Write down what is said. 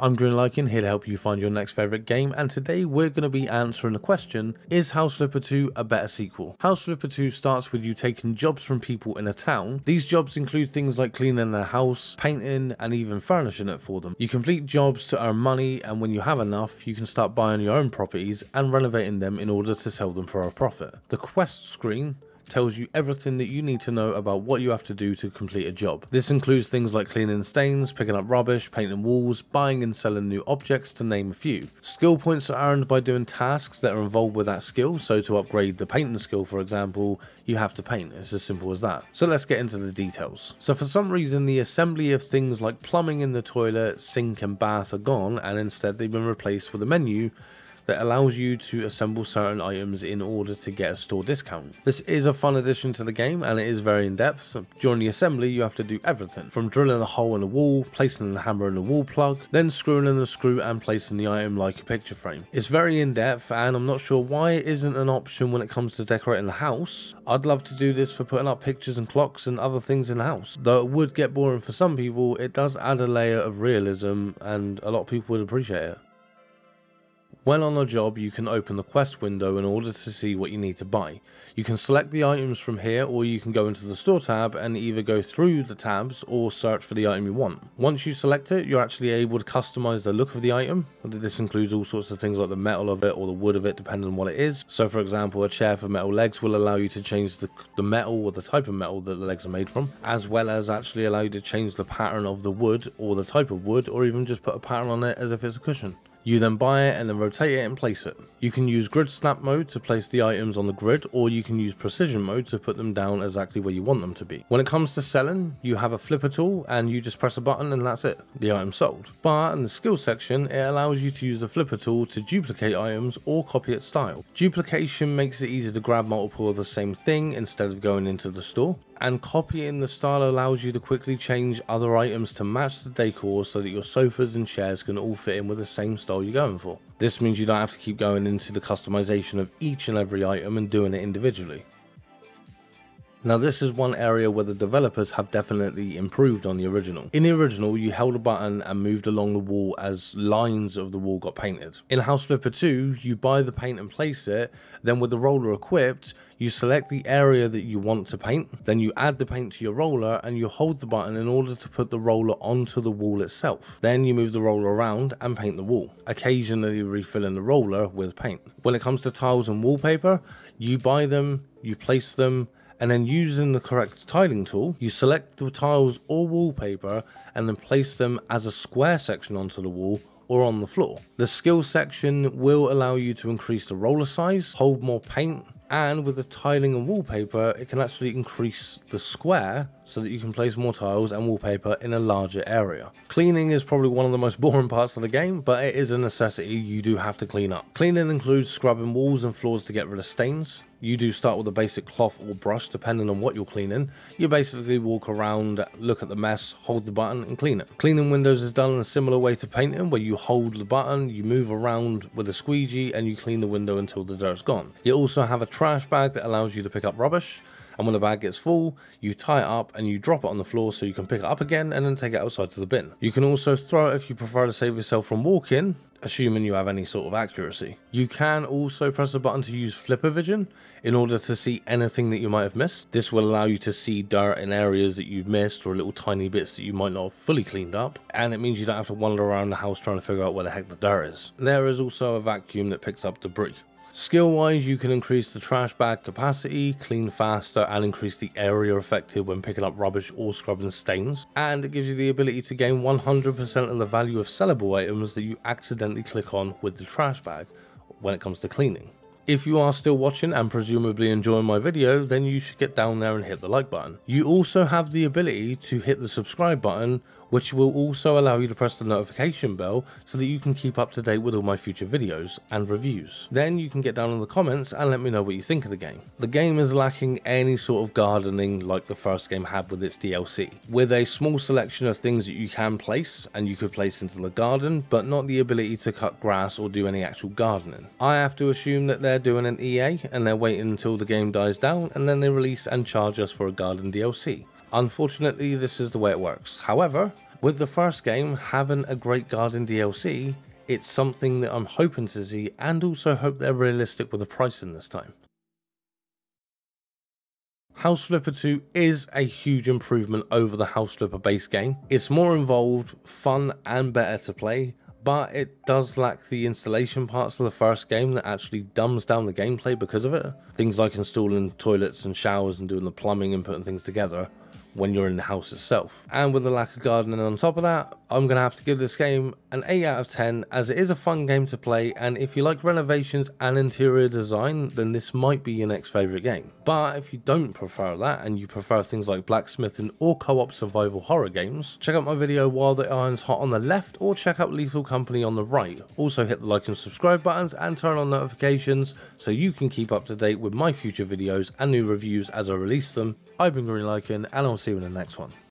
I'm GreenLycan, here to help you find your next favourite game, and today we're going to be answering the question, is houseflipper 2 a better sequel? houseflipper 2 starts with you taking jobs from people in a town. These jobs include things like cleaning their house, painting, and even furnishing it for them. You complete jobs to earn money, and when you have enough, you can start buying your own properties and renovating them in order to sell them for a profit. The quest screen tells you everything that you need to know about what you have to do to complete a job. This includes things like cleaning stains, picking up rubbish, painting walls, buying and selling new objects, to name a few. Skill points are earned by doing tasks that are involved with that skill, so to upgrade the painting skill, for example, you have to paint. It's as simple as that. So let's get into the details. So for some reason, the assembly of things like plumbing in the toilet, sink and bath are gone, and instead they've been replaced with a menu that allows you to assemble certain items in order to get a store discount. This is a fun addition to the game, and it is very in-depth. During the assembly, you have to do everything from drilling a hole in the wall, placing the hammer in the wall plug, then screwing in the screw and placing the item like a picture frame. It's very in-depth, and I'm not sure why it isn't an option when it comes to decorating the house. I'd love to do this for putting up pictures and clocks and other things in the house. Though it would get boring for some people, it does add a layer of realism, and a lot of people would appreciate it. When on a job, you can open the quest window in order to see what you need to buy. You can select the items from here, or you can go into the store tab and either go through the tabs or search for the item you want. Once you select it, you're actually able to customize the look of the item. This includes all sorts of things like the metal of it or the wood of it, depending on what it is. So for example, a chair for metal legs will allow you to change the metal or the type of metal that the legs are made from, as well as actually allow you to change the pattern of the wood or the type of wood, or even just put a pattern on it as if it's a cushion. You then buy it and then rotate it and place it. You can use grid snap mode to place the items on the grid, or you can use precision mode to put them down exactly where you want them to be. When it comes to selling, you have a flipper tool and you just press a button and that's it. The item's sold. But in the skill section, it allows you to use the flipper tool to duplicate items or copy its style. Duplication makes it easy to grab multiple of the same thing instead of going into the store. And copying the style allows you to quickly change other items to match the decor so that your sofas and chairs can all fit in with the same style you're going for. This means you don't have to keep going into the customization of each and every item and doing it individually. Now this is one area where the developers have definitely improved on the original. In the original, you held a button and moved along the wall as lines of the wall got painted. In houseflipper 2, you buy the paint and place it, then with the roller equipped, you select the area that you want to paint, then you add the paint to your roller and you hold the button in order to put the roller onto the wall itself. Then you move the roller around and paint the wall, occasionally refilling the roller with paint. When it comes to tiles and wallpaper, you buy them, you place them, and then using the correct tiling tool, you select the tiles or wallpaper and then place them as a square section onto the wall or on the floor. The skill section will allow you to increase the roller size, hold more paint, and with the tiling and wallpaper, it can actually increase the square so that you can place more tiles and wallpaper in a larger area. Cleaning is probably one of the most boring parts of the game, but it is a necessity. You do have to clean up. Cleaning includes scrubbing walls and floors to get rid of stains. You do start with a basic cloth or brush depending on what you're cleaning. You basically walk around, look at the mess, hold the button and clean it. Cleaning windows is done in a similar way to painting, where you hold the button, you move around with a squeegee and you clean the window until the dirt's gone. You also have a trash bag that allows you to pick up rubbish, and when the bag gets full, you tie it up and you drop it on the floor so you can pick it up again and then take it outside to the bin. You can also throw it if you prefer to save yourself from walking, assuming you have any sort of accuracy. You can also press a button to use flipper vision in order to see anything that you might have missed. This will allow you to see dirt in areas that you've missed or little tiny bits that you might not have fully cleaned up, and it means you don't have to wander around the house trying to figure out where the heck the dirt is. There is also a vacuum that picks up debris. Skill wise, you can increase the trash bag capacity, clean faster, and increase the area affected when picking up rubbish or scrubbing stains. And it gives you the ability to gain 100% of the value of sellable items that you accidentally click on with the trash bag when it comes to cleaning. If you are still watching and presumably enjoying my video, then you should get down there and hit the like button. You also have the ability to hit the subscribe button, which will also allow you to press the notification bell so that you can keep up to date with all my future videos and reviews. Then you can get down in the comments and let me know what you think of the game. The game is lacking any sort of gardening like the first game had with its DLC, with a small selection of things that you can place and you could place into the garden, but not the ability to cut grass or do any actual gardening. I have to assume that they're doing an EA and they're waiting until the game dies down and then they release and charge us for a garden DLC. Unfortunately, this is the way it works. However, With the first game having a great garden DLC, it's something that I'm hoping to see, and also hope they're realistic with the pricing this time. House Flipper 2 is a huge improvement over the House Flipper base game. It's more involved, fun and better to play, but it does lack the installation parts of the first game that actually dumbs down the gameplay because of it. Things like installing toilets and showers and doing the plumbing and putting things together when you're in the house itself. And with the lack of gardening on top of that, I'm going to have to give this game an 8 out of 10, as it is a fun game to play, and if you like renovations and interior design, then this might be your next favourite game. But if you don't prefer that, and you prefer things like blacksmithing or co-op survival horror games, check out my video While the Iron's Hot on the left, or check out Lethal Company on the right. Also hit the like and subscribe buttons and turn on notifications so you can keep up to date with my future videos and new reviews as I release them. I've been GreenLycan, and I'll see you in the next one.